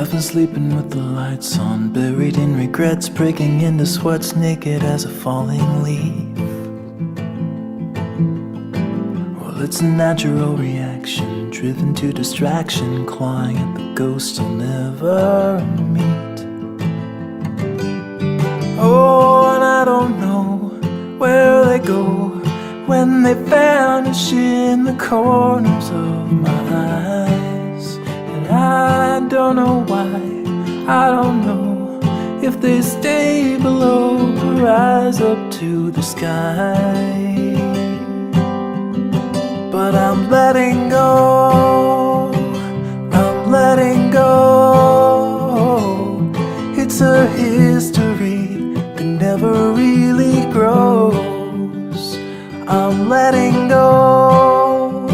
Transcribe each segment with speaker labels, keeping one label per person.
Speaker 1: I've been sleeping with the lights on, buried in regrets, breaking into sweats, naked as a falling leaf. Well, it's a natural reaction, driven to distraction, clawing at the ghosts I'll never meet. Oh, and I don't know where they go when they vanish in the corners of my eyes. And I don't know why, I don't know if they stay below or rise up to the sky. But I'm letting go, I'm letting go. It's a history that never really grows. I'm letting go,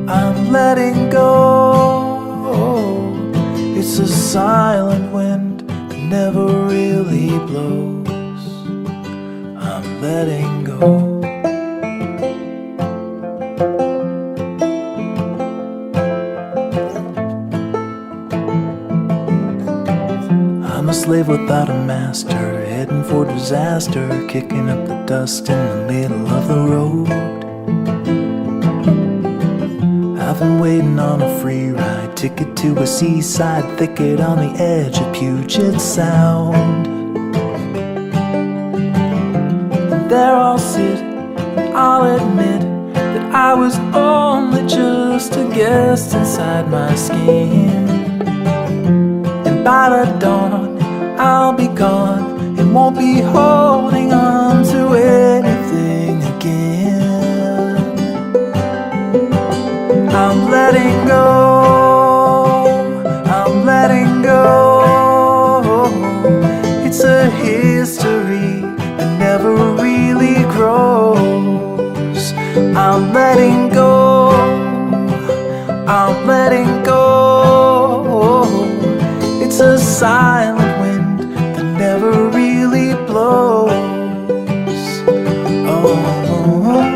Speaker 1: I'm letting go. It's a silent wind that never really blows. I'm letting go. I'm a slave without a master, heading for disaster, kicking up the dust in the middle of the road. I've been waiting on a free ride, ticket to a seaside thicket on the edge of Puget Sound. And there I'll sit, and I'll admit that I was only just a guest inside my skin. And by the dawn, I'll be gone and won't be holding on to anything again. I'm letting go, I'm letting go. It's a history that never really grows. I'm letting go, I'm letting go. It's a silent wind that never really blows. Oh, oh, oh,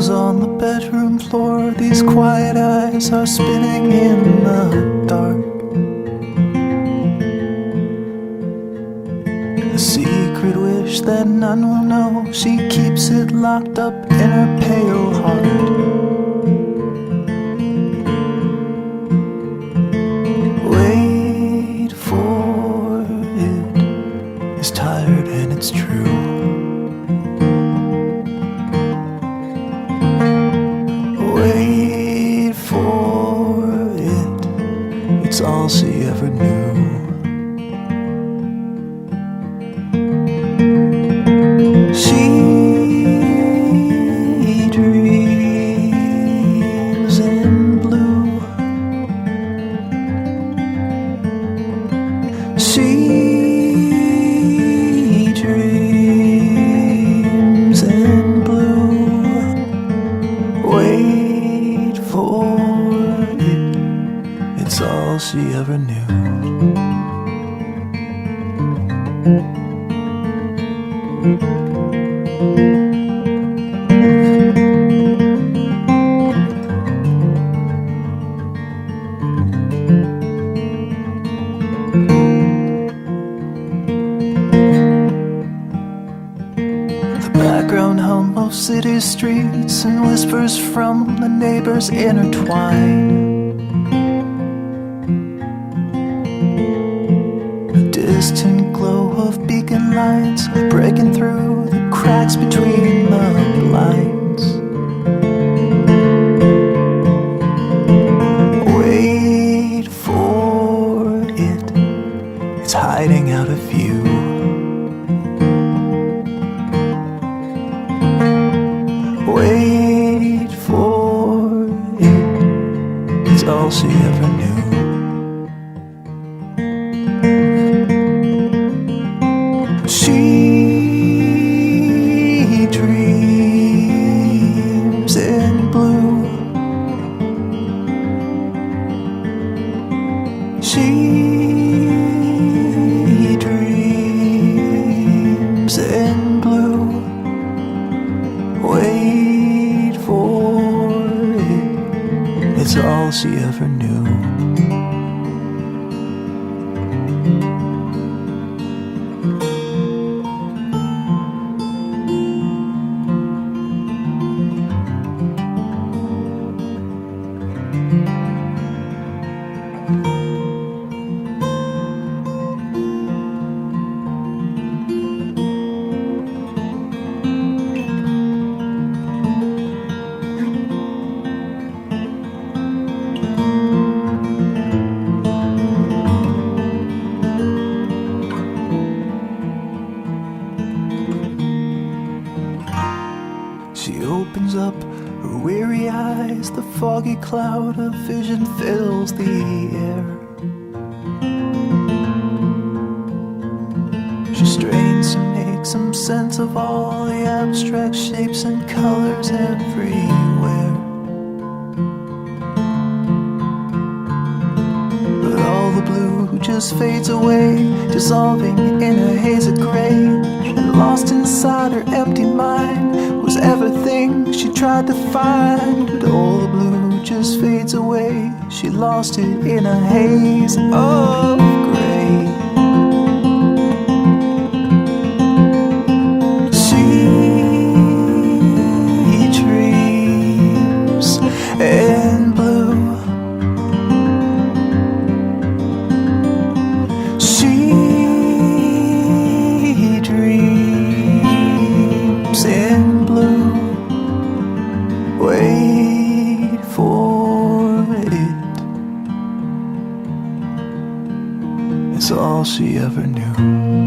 Speaker 1: on the bedroom floor, these quiet eyes are spinning in the dark. A secret wish that none will know, she keeps it locked up in her pale heart. Wait for it, it's tired and it's true. Wait for it, it's all she ever knew. She dreams in blue. She dreams in blue. Wait for it, it's all she ever knew. The background hum of city streets and whispers from the neighbors intertwine. The distant glow of beacon lights breaking through the cracks between the blinds. in blue. Wait for it. It's all she ever knew. She opens up her weary eyes, the foggy cloud of vision fills the air. She strains to make some sense of all the abstract shapes and colors everywhere. But all the blue just fades away, dissolving in a haze of gray. And lost inside her empty mind was everything she tried to find. But all the blue just fades away, she lost it in a haze of gray. She dreams in blue. She dreams in blue. Wait for it. It's all she ever knew.